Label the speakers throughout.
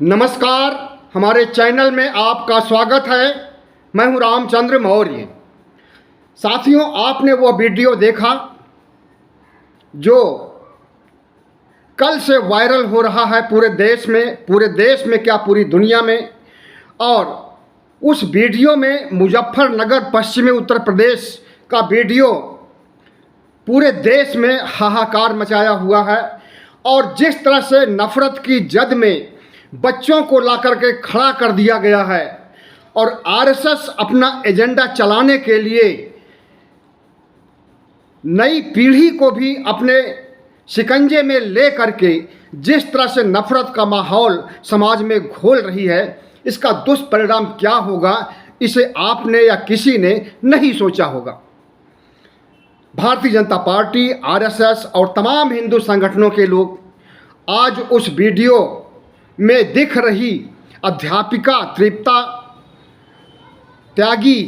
Speaker 1: नमस्कार, हमारे चैनल में आपका स्वागत है। मैं हूं रामचंद्र मौर्य। साथियों, आपने वो वीडियो देखा जो कल से वायरल हो रहा है पूरे देश में क्या पूरी दुनिया में। और उस वीडियो में मुजफ्फरनगर पश्चिमी उत्तर प्रदेश का वीडियो पूरे देश में हाहाकार मचाया हुआ है। और जिस तरह से नफ़रत की जद में बच्चों को ला करके खड़ा कर दिया गया है और आरएसएस अपना एजेंडा चलाने के लिए नई पीढ़ी को भी अपने शिकंजे में ले करके जिस तरह से नफ़रत का माहौल समाज में घोल रही है, इसका दुष्परिणाम क्या होगा, इसे आपने या किसी ने नहीं सोचा होगा। भारतीय जनता पार्टी, आरएसएस और तमाम हिंदू संगठनों के लोग आज उस वीडियो में दिख रही अध्यापिका तृप्ता त्यागी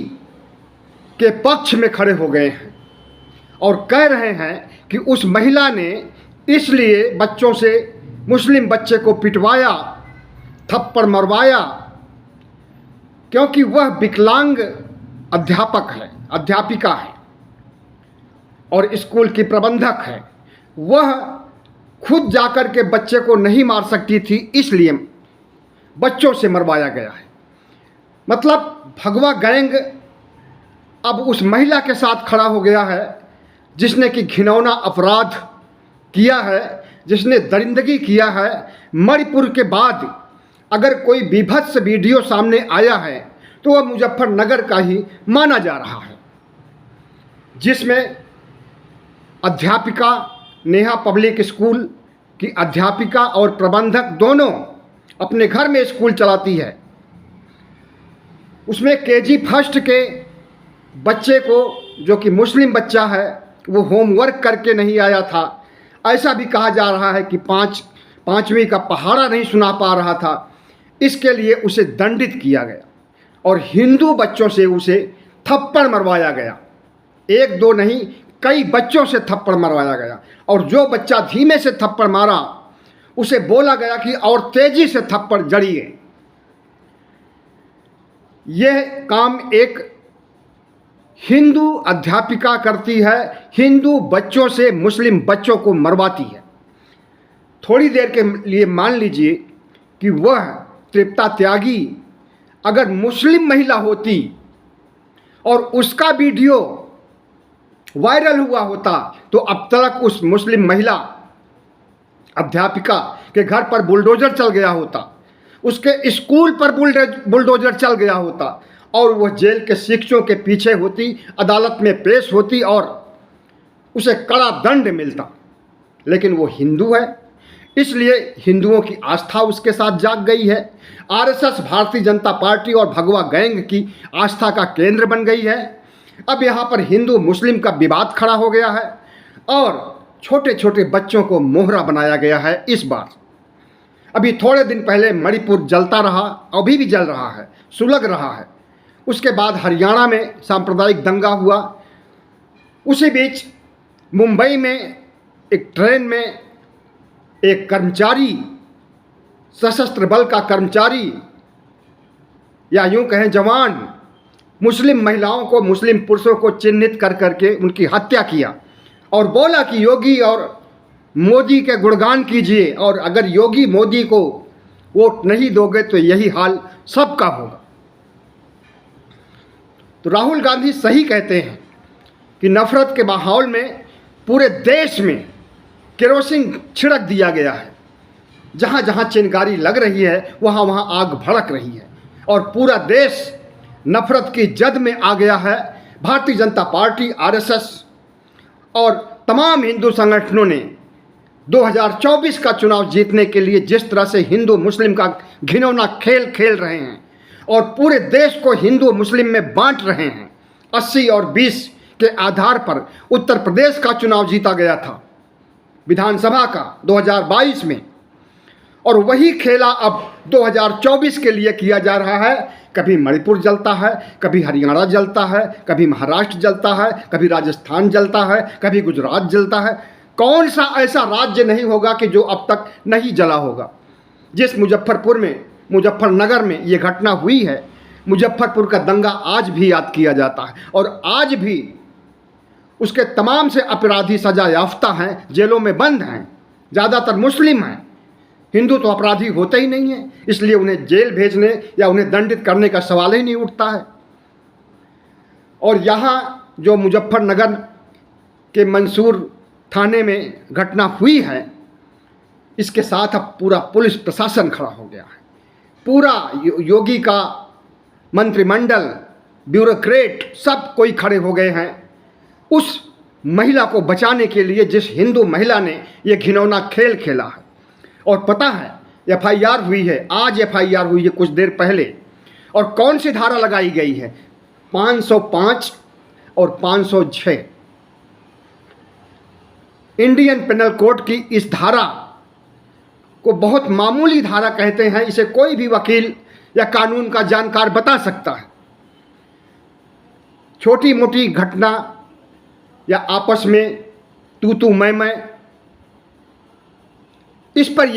Speaker 1: के पक्ष में खड़े हो गए हैं और कह रहे हैं कि उस महिला ने इसलिए बच्चों से, मुस्लिम बच्चे को पिटवाया, थप्पड़ मरवाया क्योंकि वह विकलांग अध्यापिका है और स्कूल की प्रबंधक है। वह खुद जाकर के बच्चे को नहीं मार सकती थी, इसलिए बच्चों से मरवाया गया है। मतलब भगवा गैंग अब उस महिला के साथ खड़ा हो गया है जिसने कि घिनौना अपराध किया है, जिसने दरिंदगी किया है। मणिपुर के बाद अगर कोई बीभत्स वीडियो सामने आया है तो वह मुजफ्फरनगर का ही माना जा रहा है, जिसमें अध्यापिका नेहा पब्लिक स्कूल की अध्यापिका और प्रबंधक दोनों अपने घर में स्कूल चलाती है। उसमें केजी फर्स्ट के बच्चे को, जो कि मुस्लिम बच्चा है, वो होमवर्क करके नहीं आया था। ऐसा भी कहा जा रहा है कि पाँचवीं का पहाड़ा नहीं सुना पा रहा था। इसके लिए उसे दंडित किया गया और हिंदू बच्चों से उसे थप्पड़ मरवाया गया। एक दो नहीं, कई बच्चों से थप्पड़ मरवाया गया। और जो बच्चा धीमे से थप्पड़ मारा उसे बोला गया कि और तेजी से थप्पड़ जड़िए। यह काम एक हिंदू अध्यापिका करती है, हिंदू बच्चों से मुस्लिम बच्चों को मरवाती है। थोड़ी देर के लिए मान लीजिए कि वह तृप्ता त्यागी अगर मुस्लिम महिला होती और उसका वीडियो वायरल हुआ होता तो अब तक उस मुस्लिम महिला अध्यापिका के घर पर बुलडोजर चल गया होता, उसके स्कूल पर बुलडोजर चल गया होता और वह जेल के शिक्षकों के पीछे होती, अदालत में पेश होती और उसे कड़ा दंड मिलता। लेकिन वो हिंदू है, इसलिए हिंदुओं की आस्था उसके साथ जाग गई है। आरएसएस, भारतीय जनता पार्टी और भगवा गैंग की आस्था का केंद्र बन गई है। अब यहाँ पर हिंदू मुस्लिम का विवाद खड़ा हो गया है और छोटे छोटे बच्चों को मोहरा बनाया गया है। इस बार अभी थोड़े दिन पहले मणिपुर जलता रहा, अभी भी जल रहा है, सुलग रहा है। उसके बाद हरियाणा में सांप्रदायिक दंगा हुआ। उसी बीच मुंबई में एक ट्रेन में एक कर्मचारी, सशस्त्र बल का कर्मचारी या यूं कहें जवान, मुस्लिम महिलाओं को, मुस्लिम पुरुषों को चिन्हित कर करके उनकी हत्या किया और बोला कि योगी और मोदी के गुणगान कीजिए और अगर योगी मोदी को वोट नहीं दोगे तो यही हाल सबका होगा। तो राहुल गांधी सही कहते हैं कि नफ़रत के माहौल में पूरे देश में केरोसिन छिड़क दिया गया है। जहाँ जहाँ चिंगारी लग रही है वहाँ वहाँ आग भड़क रही है और पूरा देश नफ़रत की जद में आ गया है। भारतीय जनता पार्टी, आरएसएस और तमाम हिंदू संगठनों ने 2024 का चुनाव जीतने के लिए जिस तरह से हिंदू मुस्लिम का घिनौना खेल खेल रहे हैं और पूरे देश को हिंदू मुस्लिम में बांट रहे हैं। 80 और 20 के आधार पर उत्तर प्रदेश का चुनाव जीता गया था, विधानसभा का 2022 में, और वही खेला अब 2024 के लिए किया जा रहा है। कभी मणिपुर जलता है, कभी हरियाणा जलता है, कभी महाराष्ट्र जलता है, कभी राजस्थान जलता है, कभी गुजरात जलता है। कौन सा ऐसा राज्य नहीं होगा कि जो अब तक नहीं जला होगा। जिस मुजफ्फरनगर में ये घटना हुई है, मुजफ्फरपुर का दंगा आज भी याद किया जाता है और आज भी उसके तमाम से अपराधी सजा याफ्ता हैं, जेलों में बंद हैं, ज़्यादातर मुस्लिम हैं। हिंदू तो अपराधी होते ही नहीं हैं, इसलिए उन्हें जेल भेजने या उन्हें दंडित करने का सवाल ही नहीं उठता है। और यहाँ जो मुजफ्फरनगर के मंसूर थाने में घटना हुई है, इसके साथ अब पूरा पुलिस प्रशासन खड़ा हो गया है। पूरा योगी का मंत्रिमंडल, ब्यूरोक्रेट, सब कोई खड़े हो गए हैं उस महिला को बचाने के लिए, जिस हिंदू महिला ने ये घिनौना खेल खेला है। और पता है FIR हुई है, आज FIR हुई है कुछ देर पहले, और कौन सी धारा लगाई गई है? 505 और 506 इंडियन पेनल कोड की इस धारा को बहुत मामूली धारा कहते हैं। इसे कोई भी वकील या कानून का जानकार बता सकता है। छोटी मोटी घटना या आपस में तू मैं, इस पर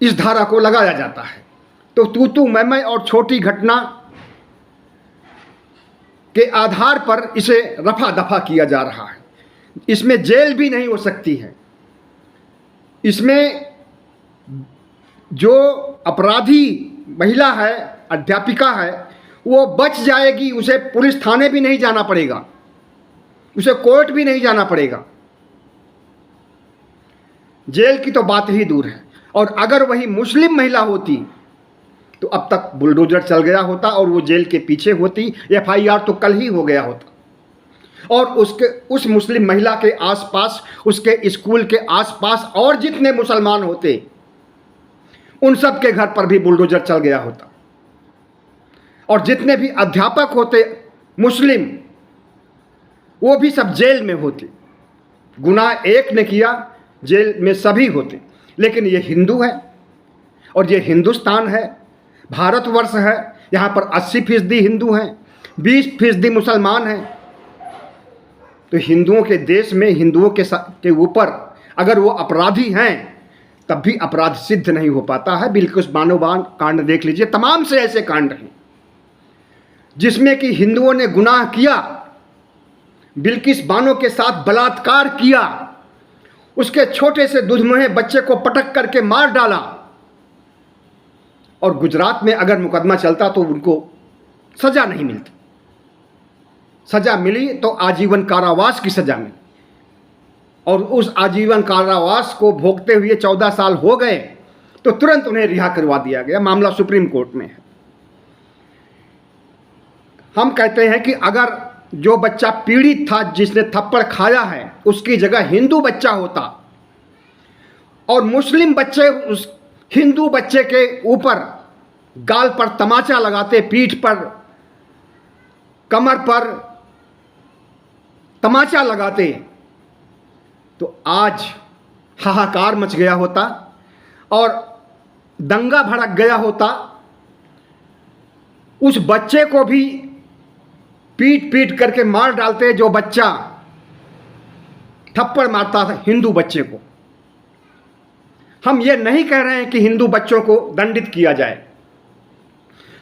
Speaker 1: इस धारा को लगाया जाता है। तो तू मैं और छोटी घटना के आधार पर इसे रफा दफा किया जा रहा है। इसमें जेल भी नहीं हो सकती है। इसमें जो अपराधी महिला है, अध्यापिका है, वो बच जाएगी। उसे पुलिस थाने भी नहीं जाना पड़ेगा, उसे कोर्ट भी नहीं जाना पड़ेगा। जेल की तो बात ही दूर है। और अगर वही मुस्लिम महिला होती तो अब तक बुलडोजर चल गया होता और वो जेल के पीछे होती। FIR तो कल ही हो गया होता। और उस मुस्लिम महिला के आसपास, उसके स्कूल के आसपास और जितने मुसलमान होते, उन सब के घर पर भी बुलडोजर चल गया होता। और जितने भी अध्यापक होते मुस्लिम, वो भी सब जेल में होते। गुनाह एक ने किया, जेल में सभी होते। लेकिन ये हिंदू है और ये हिंदुस्तान है, भारतवर्ष है। यहाँ पर 80% हिंदू हैं, 20% मुसलमान हैं। तो हिंदुओं के देश में, हिंदुओं के ऊपर अगर वो अपराधी हैं, तब भी अपराध सिद्ध नहीं हो पाता है। बिल्कुल बानो कांड देख लीजिए, तमाम से ऐसे कांड हैं जिसमें कि हिंदुओं ने गुनाह किया, बिल्किस बानो के साथ बलात्कार किया, उसके छोटे से दुधमुहे बच्चे को पटक करके मार डाला। और गुजरात में अगर मुकदमा चलता तो उनको सजा नहीं मिलती। सजा मिली तो आजीवन कारावास की सजा मिली, और उस आजीवन कारावास को भोगते हुए 14 साल हो गए तो तुरंत उन्हें रिहा करवा दिया गया। मामला सुप्रीम कोर्ट में है। हम कहते हैं कि अगर जो बच्चा पीड़ित था, जिसने थप्पड़ खाया है, उसकी जगह हिंदू बच्चा होता और मुस्लिम बच्चे उस हिंदू बच्चे के ऊपर गाल पर तमाचा लगाते, पीठ पर, कमर पर तमाचा लगाते, तो आज हाहाकार मच गया होता और दंगा भड़क गया होता। उस बच्चे को भी पीट पीट करके मार डालते जो बच्चा थप्पड़ मारता था हिंदू बच्चे को। हम ये नहीं कह रहे हैं कि हिंदू बच्चों को दंडित किया जाए,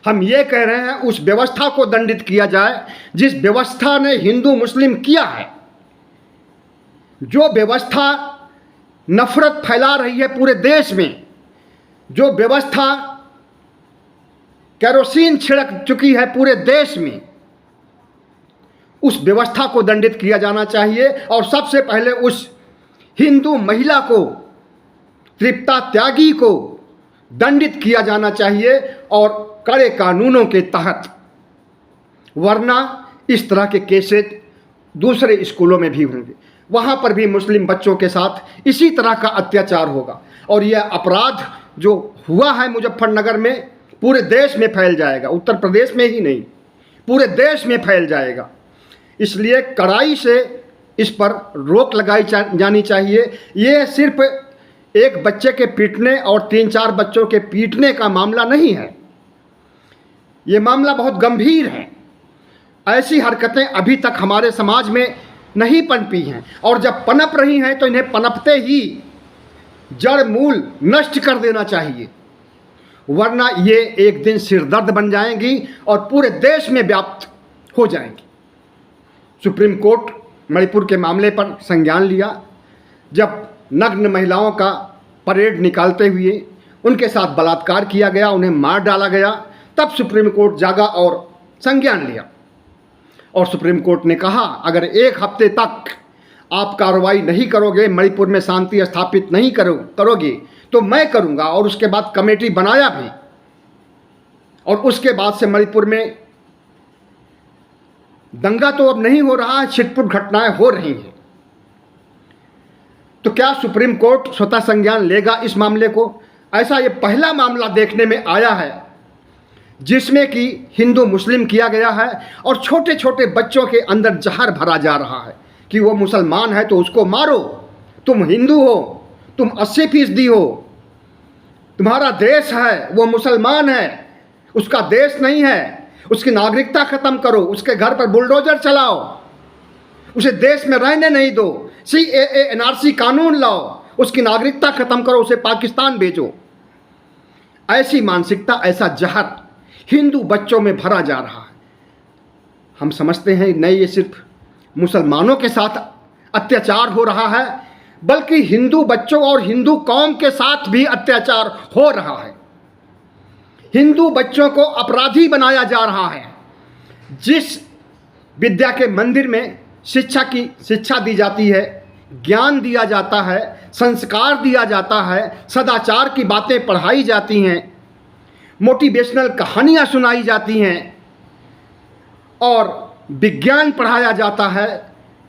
Speaker 1: हम ये कह रहे हैं उस व्यवस्था को दंडित किया जाए जिस व्यवस्था ने हिंदू मुस्लिम किया है। जो व्यवस्था नफरत फैला रही है पूरे देश में, जो व्यवस्था केरोसिन छिड़क चुकी है पूरे देश में, उस व्यवस्था को दंडित किया जाना चाहिए। और सबसे पहले उस हिंदू महिला को, तृप्ता त्यागी को दंडित किया जाना चाहिए और कड़े कानूनों के तहत। वरना इस तरह के केसेस दूसरे स्कूलों में भी होंगे, वहाँ पर भी मुस्लिम बच्चों के साथ इसी तरह का अत्याचार होगा। और यह अपराध जो हुआ है मुजफ्फरनगर में पूरे देश में फैल जाएगा, उत्तर प्रदेश में ही नहीं पूरे देश में फैल जाएगा। इसलिए कड़ाई से इस पर रोक लगाई जानी चाहिए। ये सिर्फ एक बच्चे के पीटने और 3-4 बच्चों के पीटने का मामला नहीं है, ये मामला बहुत गंभीर है। ऐसी हरकतें अभी तक हमारे समाज में नहीं पनपी हैं, और जब पनप रही हैं तो इन्हें पनपते ही जड़ मूल नष्ट कर देना चाहिए, वरना ये एक दिन सिरदर्द बन जाएंगी और पूरे देश में व्याप्त हो जाएंगी। सुप्रीम कोर्ट मणिपुर के मामले पर संज्ञान लिया। जब नग्न महिलाओं का परेड निकालते हुए उनके साथ बलात्कार किया गया, उन्हें मार डाला गया, तब सुप्रीम कोर्ट जागा और संज्ञान लिया। और सुप्रीम कोर्ट ने कहा अगर एक हफ्ते तक आप कार्रवाई नहीं करोगे, मणिपुर में शांति स्थापित नहीं करोगे तो मैं करूंगा। और उसके बाद कमेटी बनाया भी, और उसके बाद से मणिपुर में दंगा तो अब नहीं हो रहा है, छिटपुट घटनाएं हो रही हैं। तो क्या सुप्रीम कोर्ट स्वतः संज्ञान लेगा इस मामले को? ऐसा ये पहला मामला देखने में आया है जिसमें कि हिंदू मुस्लिम किया गया है और छोटे छोटे बच्चों के अंदर जहर भरा जा रहा है कि वो मुसलमान है तो उसको मारो, तुम हिंदू हो, तुम 80% हो, तुम्हारा देश है, वो मुसलमान है, उसका देश नहीं है, उसकी नागरिकता खत्म करो, उसके घर पर बुलडोजर चलाओ, उसे देश में रहने नहीं दो, CAA NRC कानून लाओ, उसकी नागरिकता खत्म करो, उसे पाकिस्तान भेजो। ऐसी मानसिकता, ऐसा जहर हिंदू बच्चों में भरा जा रहा है। हम समझते हैं नहीं ये सिर्फ मुसलमानों के साथ अत्याचार हो रहा है, बल्कि हिंदू बच्चों और हिंदू कौम के साथ भी अत्याचार हो रहा है। हिंदू बच्चों को अपराधी बनाया जा रहा है। जिस विद्या के मंदिर में शिक्षा दी जाती है, ज्ञान दिया जाता है, संस्कार दिया जाता है, सदाचार की बातें पढ़ाई जाती हैं, मोटिवेशनल कहानियाँ सुनाई जाती हैं और विज्ञान पढ़ाया जाता है,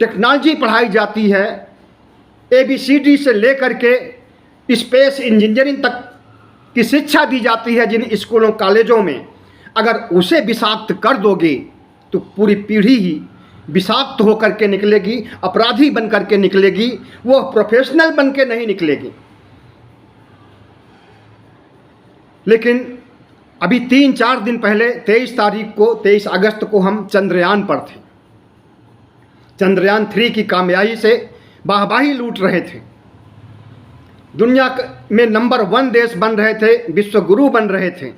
Speaker 1: टेक्नोलॉजी पढ़ाई जाती है, ABCD से लेकर के स्पेस इंजीनियरिंग तक की शिक्षा दी जाती है जिन स्कूलों कॉलेजों में, अगर उसे विषाक्त कर दोगे तो पूरी पीढ़ी ही विषाक्त होकर के निकलेगी, अपराधी बन करके निकलेगी, वो प्रोफेशनल बन के नहीं निकलेगी। लेकिन अभी 3-4 दिन पहले 23 अगस्त को हम चंद्रयान पर थे। चंद्रयान 3 की कामयाबी से वाहवाही लूट रहे थे, दुनिया में नंबर 1 देश बन रहे थे, विश्व गुरु बन रहे थे,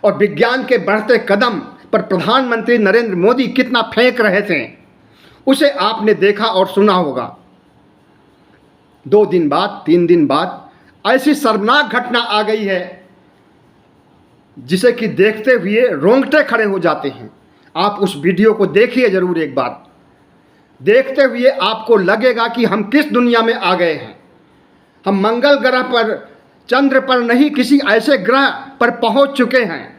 Speaker 1: और विज्ञान के बढ़ते कदम पर प्रधानमंत्री नरेंद्र मोदी कितना फेंक रहे थे उसे आपने देखा और सुना होगा। 2 दिन बाद 3 दिन बाद ऐसी शर्मनाक घटना आ गई है जिसे कि देखते हुए रोंगटे खड़े हो जाते हैं। आप उस वीडियो को देखिए ज़रूर एक बार, देखते हुए आपको लगेगा कि हम किस दुनिया में आ गए हैं। हम मंगल ग्रह पर, चंद्र पर नहीं, किसी ऐसे ग्रह पर पहुंच चुके हैं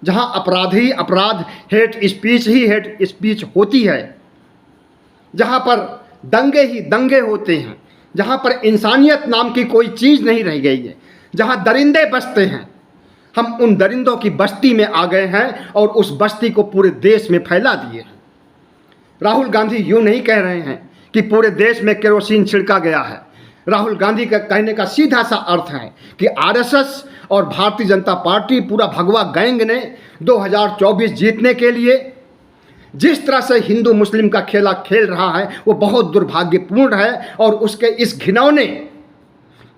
Speaker 1: जहां अपराध हेट स्पीच ही हेट स्पीच होती है, जहां पर दंगे ही दंगे होते हैं, जहां पर इंसानियत नाम की कोई चीज़ नहीं रह गई है, जहां दरिंदे बसते हैं। हम उन दरिंदों की बस्ती में आ गए हैं और उस बस्ती को पूरे देश में फैला दिए हैं। राहुल गांधी यूँ नहीं कह रहे हैं कि पूरे देश में केरोसिन छिड़का गया है। राहुल गांधी का कहने का सीधा सा अर्थ है कि RSS और भारतीय जनता पार्टी, पूरा भगवा गैंग ने 2024 जीतने के लिए जिस तरह से हिंदू मुस्लिम का खेला खेल रहा है वो बहुत दुर्भाग्यपूर्ण है। और उसके इस घिनौने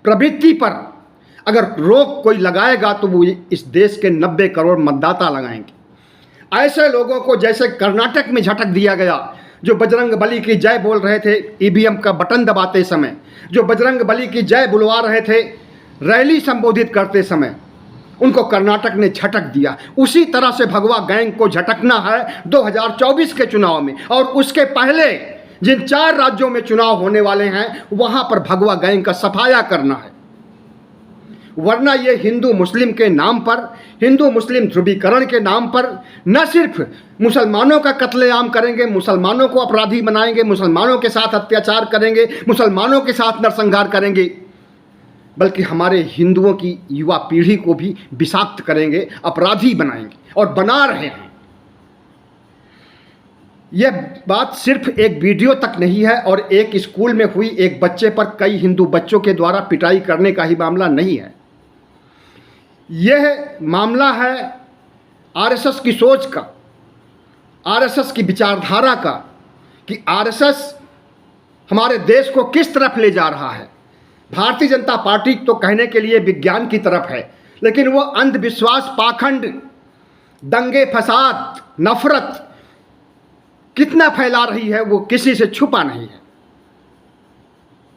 Speaker 1: प्रवृत्ति पर अगर रोक कोई लगाएगा तो वो इस देश के 90 करोड़ मतदाता लगाएंगे। ऐसे लोगों को जैसे कर्नाटक में झटक दिया गया, जो बजरंग बली की जय बोल रहे थे EVM का बटन दबाते समय, जो बजरंग बली की जय बुलवा रहे थे रैली संबोधित करते समय, उनको कर्नाटक ने झटक दिया। उसी तरह से भगवा गैंग को झटकना है 2024 के चुनाव में, और उसके पहले जिन 4 राज्यों में चुनाव होने वाले हैं वहाँ पर भगवा गैंग का सफाया करना है। वरना ये हिंदू मुस्लिम के नाम पर, हिंदू मुस्लिम ध्रुवीकरण के नाम पर न सिर्फ मुसलमानों का कत्लेआम करेंगे, मुसलमानों को अपराधी बनाएंगे, मुसलमानों के साथ अत्याचार करेंगे, मुसलमानों के साथ नरसंहार करेंगे, बल्कि हमारे हिंदुओं की युवा पीढ़ी को भी विषाक्त करेंगे, अपराधी बनाएंगे और बना रहे हैं। यह बात सिर्फ एक वीडियो तक नहीं है और एक स्कूल में हुई एक बच्चे पर कई हिंदू बच्चों के द्वारा पिटाई करने का ही मामला नहीं है। यह मामला है RSS की सोच का, RSS की विचारधारा का, कि RSS हमारे देश को किस तरफ ले जा रहा है। भारतीय जनता पार्टी तो कहने के लिए विज्ञान की तरफ है, लेकिन वो अंधविश्वास, पाखंड, दंगे फसाद, नफरत कितना फैला रही है वो किसी से छुपा नहीं है।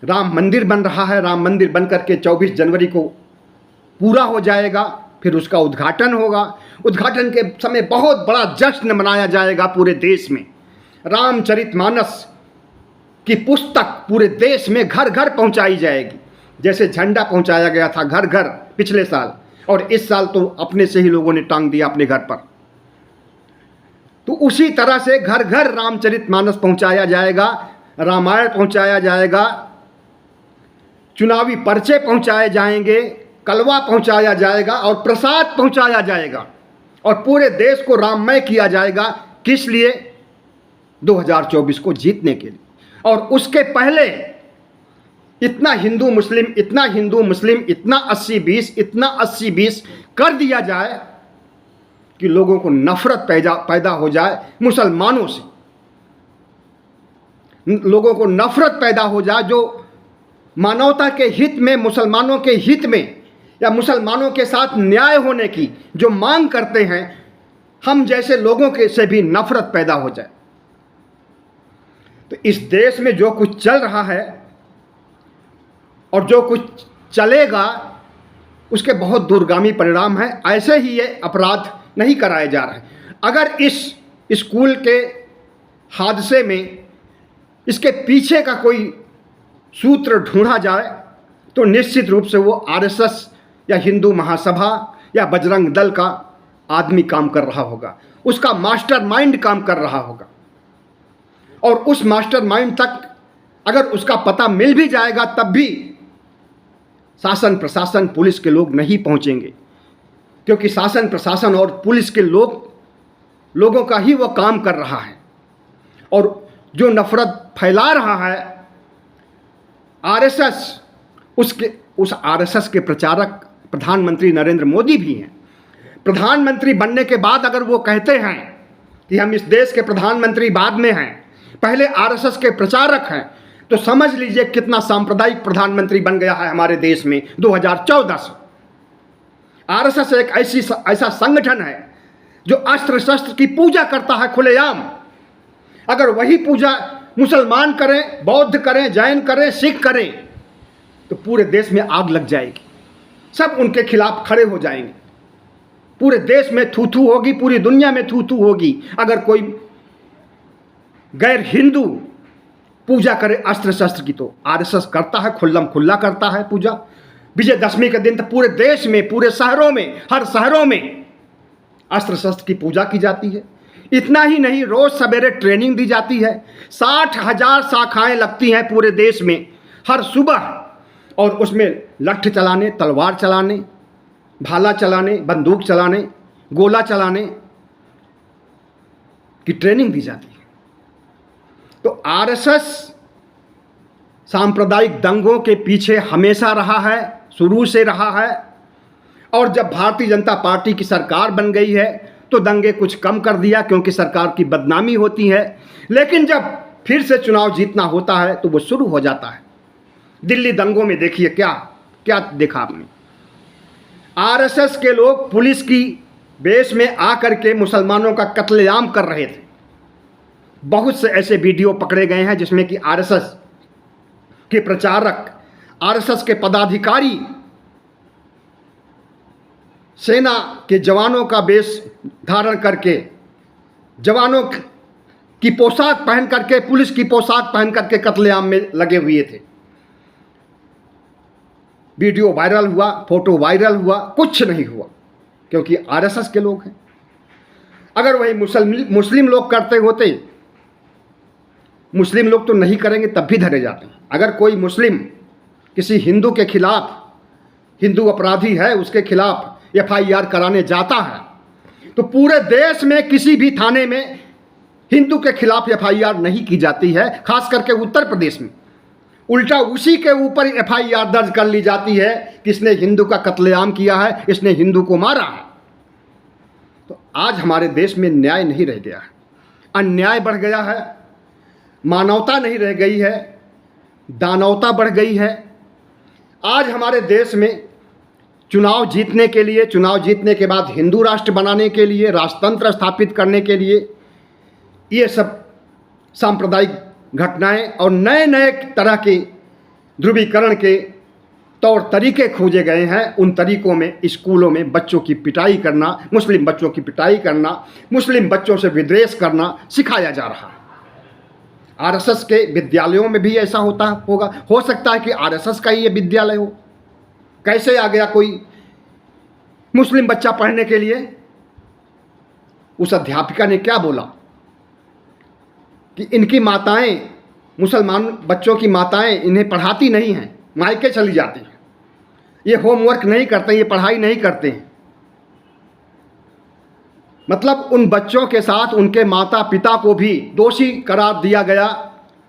Speaker 1: राम मंदिर बन रहा है, राम मंदिर बन करके 24 जनवरी को पूरा हो जाएगा, फिर उसका उद्घाटन होगा। उद्घाटन के समय बहुत बड़ा जश्न मनाया जाएगा पूरे देश में। रामचरितमानस की पुस्तक पूरे देश में घर घर पहुंचाई जाएगी, जैसे झंडा पहुंचाया गया था घर घर पिछले साल, और इस साल तो अपने से ही लोगों ने टांग दिया अपने घर पर। तो उसी तरह से घर घर रामचरितमानस पहुंचाया जाएगा, रामायण पहुंचाया जाएगा, चुनावी पर्चे पहुंचाए जाएंगे, कलवा पहुंचाया जाएगा और प्रसाद पहुंचाया जाएगा, और पूरे देश को राममय किया जाएगा। किस लिए? 2024 को जीतने के लिए। और उसके पहले इतना हिंदू मुस्लिम, इतना हिंदू मुस्लिम, इतना 80-20, इतना 80-20 कर दिया जाए कि लोगों को नफरत पैदा हो जाए मुसलमानों से, लोगों को नफरत पैदा हो जाए जो मानवता के हित में, मुसलमानों के हित में, या मुसलमानों के साथ न्याय होने की जो मांग करते हैं, हम जैसे लोगों के से भी नफरत पैदा हो जाए। तो इस देश में जो कुछ चल रहा है और जो कुछ चलेगा उसके बहुत दूरगामी परिणाम हैं। ऐसे ही ये अपराध नहीं कराए जा रहे। अगर इस स्कूल के हादसे में इसके पीछे का कोई सूत्र ढूंढा जाए तो निश्चित रूप से वो आरएसएस या हिंदू महासभा या बजरंग दल का आदमी काम कर रहा होगा, उसका मास्टरमाइंड काम कर रहा होगा। और उस मास्टरमाइंड तक अगर उसका पता मिल भी जाएगा तब भी शासन प्रशासन पुलिस के लोग नहीं पहुंचेंगे, क्योंकि शासन प्रशासन और पुलिस के लोगों का ही वो काम कर रहा है। और जो नफरत फैला रहा है आरएसएस, उस आरएसएस के प्रचारक प्रधानमंत्री नरेंद्र मोदी भी हैं। प्रधानमंत्री बनने के बाद अगर वो कहते हैं कि हम इस देश के प्रधानमंत्री बाद में हैं, पहले आरएसएस के प्रचारक हैं, तो समझ लीजिए कितना सांप्रदायिक प्रधानमंत्री बन गया है हमारे देश में 2014 से। आरएसएस एक ऐसा संगठन है जो अस्त्र शस्त्र की पूजा करता है खुलेआम। अगर वही पूजा मुसलमान करें, बौद्ध करें, जैन करें, सिख करें तो पूरे देश में आग लग जाएगी, सब उनके खिलाफ खड़े हो जाएंगे, पूरे देश में थू थू होगी, पूरी दुनिया में थू थू होगी। अगर कोई गैर हिंदू पूजा करे अस्त्र शस्त्र की, तो आरएसएस करता है, खुल्लम खुल्ला करता है पूजा। विजयदशमी के दिन तो पूरे देश में, पूरे शहरों में, हर शहरों में अस्त्र शस्त्र की पूजा की जाती है। इतना ही नहीं, रोज सवेरे ट्रेनिंग दी जाती है। 60,000 शाखाएं लगती हैं पूरे देश में हर सुबह, और उसमें लठ चलाने, तलवार चलाने, भाला चलाने, बंदूक चलाने, गोला चलाने की ट्रेनिंग दी जाती है। तो आरएसएस सांप्रदायिक दंगों के पीछे हमेशा रहा है, शुरू से रहा है। और जब भारतीय जनता पार्टी की सरकार बन गई है तो दंगे कुछ कम कर दिया, क्योंकि सरकार की बदनामी होती है। लेकिन जब फिर से चुनाव जीतना होता है तो वो शुरू हो जाता है। दिल्ली दंगों में देखिए क्या देखा आपने। आरएसएस के लोग पुलिस की बेस में आकर के मुसलमानों का कत्लेआम कर रहे थे। बहुत से ऐसे वीडियो पकड़े गए हैं जिसमें कि आरएसएस के प्रचारक, आरएसएस के पदाधिकारी सेना के जवानों का वेश धारण करके, जवानों की पोशाक पहन करके, पुलिस की पोशाक पहन करके कत्लेआम में लगे हुए थे। वीडियो वायरल हुआ, फोटो वायरल हुआ, कुछ नहीं हुआ, क्योंकि आरएसएस के लोग हैं। अगर वही मुस्लिम लोग करते होते, मुस्लिम लोग तो नहीं करेंगे तब भी धरे जाते हैं। अगर कोई मुस्लिम किसी हिंदू के खिलाफ, हिंदू अपराधी है, उसके खिलाफ एफआईआर कराने जाता है तो पूरे देश में किसी भी थाने में हिंदू के खिलाफ एफआईआर नहीं की जाती है। खास करके उत्तर प्रदेश में उल्टा उसी के ऊपर एफआईआर दर्ज कर ली जाती है कि इसने हिंदू का कत्लेआम किया है, इसने हिंदू को मारा है। तो आज हमारे देश में न्याय नहीं रह गया है, अन्याय बढ़ गया है, मानवता नहीं रह गई है, दानवता बढ़ गई है। आज हमारे देश में चुनाव जीतने के लिए, चुनाव जीतने के बाद हिंदू राष्ट्र बनाने के लिए, राजतंत्र स्थापित करने के लिए ये सब सांप्रदायिक घटनाएं और नए नए तरह के ध्रुवीकरण के तौर तरीके खोजे गए हैं। उन तरीकों में स्कूलों में बच्चों की पिटाई करना, मुस्लिम बच्चों की पिटाई करना, मुस्लिम बच्चों से विद्वेष करना सिखाया जा रहा है। आरएसएस के विद्यालयों में भी ऐसा होता होगा, हो सकता है कि आरएसएस का ही ये विद्यालय हो। कैसे आ गया कोई मुस्लिम बच्चा पढ़ने के लिए? उस अध्यापिका ने क्या बोला कि इनकी माताएं, मुसलमान बच्चों की माताएं इन्हें पढ़ाती नहीं हैं, मायके चली जाती हैं, ये होमवर्क नहीं करते, ये पढ़ाई नहीं करते हैं। मतलब उन बच्चों के साथ उनके माता पिता को भी दोषी करार दिया गया।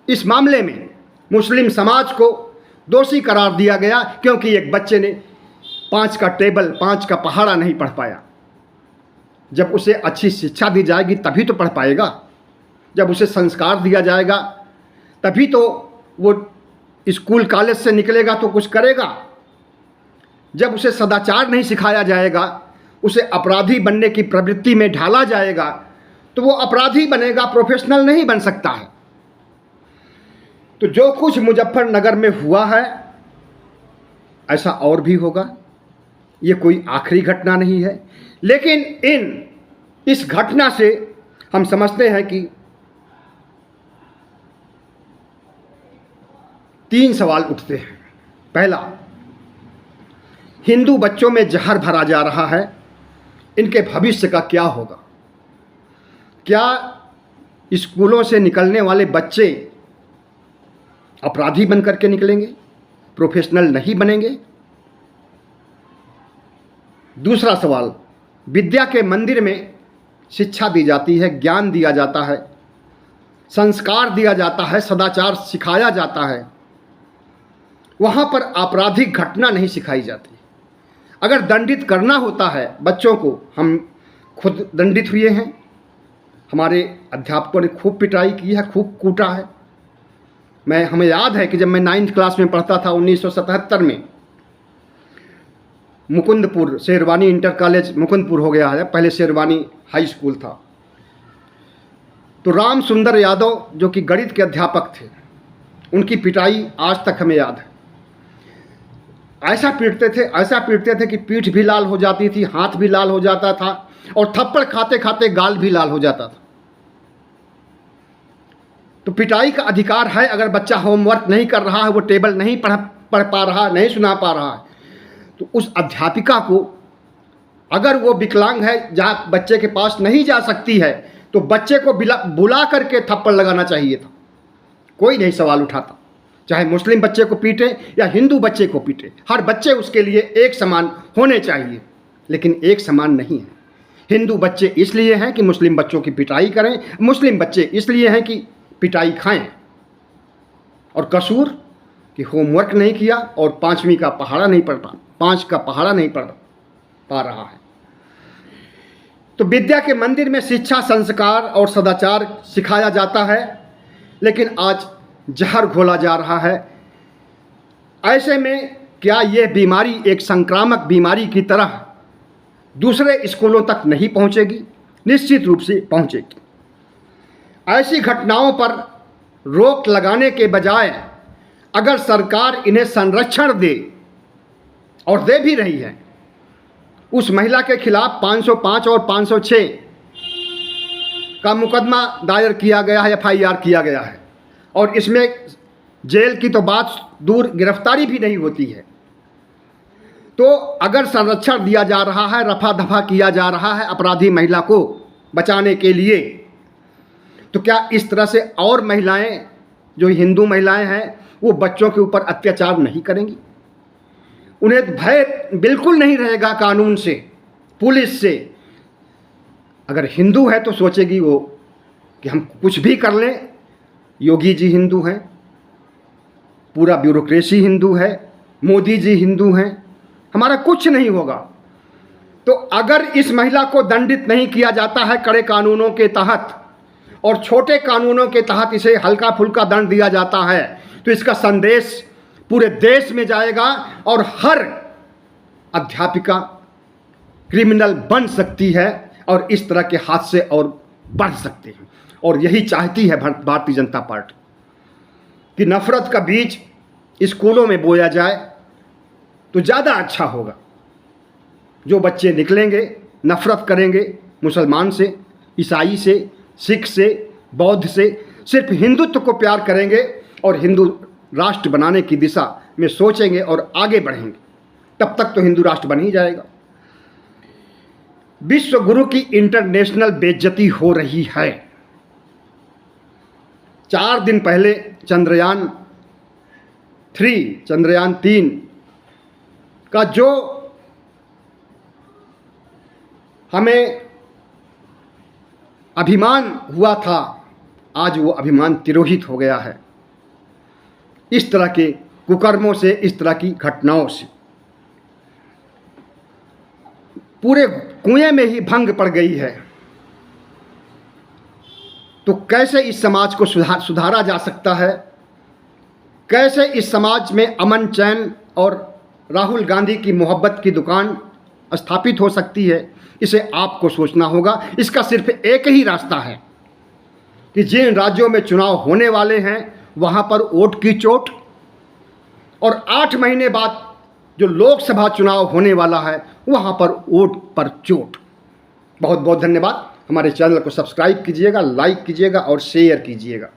Speaker 1: इस मामले में मुस्लिम समाज को दोषी करार दिया गया क्योंकि एक बच्चे ने 5 का टेबल, 5 का पहाड़ा नहीं पढ़ पाया। जब उसे अच्छी शिक्षा दी जाएगी तभी तो पढ़ पाएगा, जब उसे संस्कार दिया जाएगा तभी तो वो स्कूल कॉलेज से निकलेगा तो कुछ करेगा। जब उसे सदाचार नहीं सिखाया जाएगा, उसे अपराधी बनने की प्रवृत्ति में ढाला जाएगा तो वो अपराधी बनेगा, प्रोफेशनल नहीं बन सकता है। तो जो कुछ मुजफ्फरनगर में हुआ है ऐसा और भी होगा, ये कोई आखिरी घटना नहीं है। लेकिन इस घटना से हम समझते हैं कि 3 सवाल उठते हैं। पहला, हिंदू बच्चों में जहर भरा जा रहा है, इनके भविष्य का क्या होगा? क्या स्कूलों से निकलने वाले बच्चे अपराधी बन करके निकलेंगे, प्रोफेशनल नहीं बनेंगे? दूसरा सवाल, विद्या के मंदिर में शिक्षा दी जाती है, ज्ञान दिया जाता है, संस्कार दिया जाता है, सदाचार सिखाया जाता है, वहाँ पर आपराधिक घटना नहीं सिखाई जाती। अगर दंडित करना होता है बच्चों को, हम खुद दंडित हुए हैं, हमारे अध्यापकों ने खूब पिटाई की है, खूब कूटा है। हमें याद है कि जब मैं 9th क्लास में पढ़ता था 1977 में, मुकुंदपुर, शेरवानी इंटर कॉलेज मुकुंदपुर हो गया है, पहले शेरवानी हाई स्कूल था। तो राम सुंदर यादव जो कि गणित के अध्यापक थे, उनकी पिटाई आज तक हमें याद है। ऐसा पीटते थे कि पीठ भी लाल हो जाती थी, हाथ भी लाल हो जाता था और थप्पड़ खाते खाते गाल भी लाल हो जाता था। तो पिटाई का अधिकार है। अगर बच्चा होमवर्क नहीं कर रहा है, वो टेबल नहीं पढ़ पा रहा, नहीं सुना पा रहा है, तो उस अध्यापिका को, अगर वो विकलांग है, जहाँ बच्चे के पास नहीं जा सकती है, तो बच्चे को बुला करके थप्पड़ लगाना चाहिए था। कोई नहीं सवाल उठाता, चाहे मुस्लिम बच्चे को पीटे या हिंदू बच्चे को पीटे, हर बच्चे उसके लिए एक समान होने चाहिए। लेकिन एक समान नहीं है। हिंदू बच्चे इसलिए हैं कि मुस्लिम बच्चों की पिटाई करें, मुस्लिम बच्चे इसलिए हैं कि पिटाई खाएं। और कसूर कि होमवर्क नहीं किया और 5वीं का पहाड़ा नहीं पढ़ पा 5 का पहाड़ा नहीं पढ़ पा रहा है। तो विद्या के मंदिर में शिक्षा, संस्कार और सदाचार सिखाया जाता है, लेकिन आज जहर घोला जा रहा है। ऐसे में क्या यह बीमारी एक संक्रामक बीमारी की तरह दूसरे स्कूलों तक नहीं पहुंचेगी? निश्चित रूप से पहुंचेगी। ऐसी घटनाओं पर रोक लगाने के बजाय अगर सरकार इन्हें संरक्षण दे, और दे भी रही है, उस महिला के खिलाफ 505 और 506 का मुकदमा दायर किया गया है, FIR किया गया है, और इसमें जेल की तो बात दूर, गिरफ्तारी भी नहीं होती है। तो अगर संरक्षण दिया जा रहा है, रफा दफा किया जा रहा है अपराधी महिला को बचाने के लिए, तो क्या इस तरह से और महिलाएं, जो हिंदू महिलाएं हैं, वो बच्चों के ऊपर अत्याचार नहीं करेंगी? उन्हें भय बिल्कुल नहीं रहेगा कानून से, पुलिस से। अगर हिंदू है तो सोचेगी वो कि हम कुछ भी कर लें, योगी जी हिंदू हैं, पूरा ब्यूरोक्रेसी हिंदू है, मोदी जी हिंदू हैं, हमारा कुछ नहीं होगा। तो अगर इस महिला को दंडित नहीं किया जाता है कड़े कानूनों के तहत, और छोटे कानूनों के तहत इसे हल्का फुल्का दंड दिया जाता है, तो इसका संदेश पूरे देश में जाएगा और हर अध्यापिका क्रिमिनल बन सकती है और इस तरह के हादसे और बढ़ सकते हैं। और यही चाहती है भारतीय जनता पार्टी कि नफरत का बीज स्कूलों में बोया जाए तो ज़्यादा अच्छा होगा। जो बच्चे निकलेंगे नफरत करेंगे मुसलमान से, ईसाई से, सिख से, बौद्ध से, सिर्फ हिंदुत्व को प्यार करेंगे और हिंदू राष्ट्र बनाने की दिशा में सोचेंगे और आगे बढ़ेंगे, तब तक तो हिंदू राष्ट्र बन ही जाएगा। विश्व गुरु की इंटरनेशनल बेइज्जती हो रही है। 4 दिन पहले चंद्रयान 3 का जो हमें अभिमान हुआ था, आज वो अभिमान तिरोहित हो गया है इस तरह के कुकर्मों से, इस तरह की घटनाओं से। पूरे कुएं में ही भंग पड़ गई है। तो कैसे इस समाज को सुधारा जा सकता है? कैसे इस समाज में अमन चैन और राहुल गांधी की मोहब्बत की दुकान स्थापित हो सकती है? इसे आपको सोचना होगा। इसका सिर्फ एक ही रास्ता है कि जिन राज्यों में चुनाव होने वाले हैं वहाँ पर वोट की चोट, और 8 महीने बाद जो लोकसभा चुनाव होने वाला है वहाँ पर वोट पर चोट। बहुत बहुत धन्यवाद। हमारे चैनल को सब्सक्राइब कीजिएगा, लाइक कीजिएगा और शेयर कीजिएगा।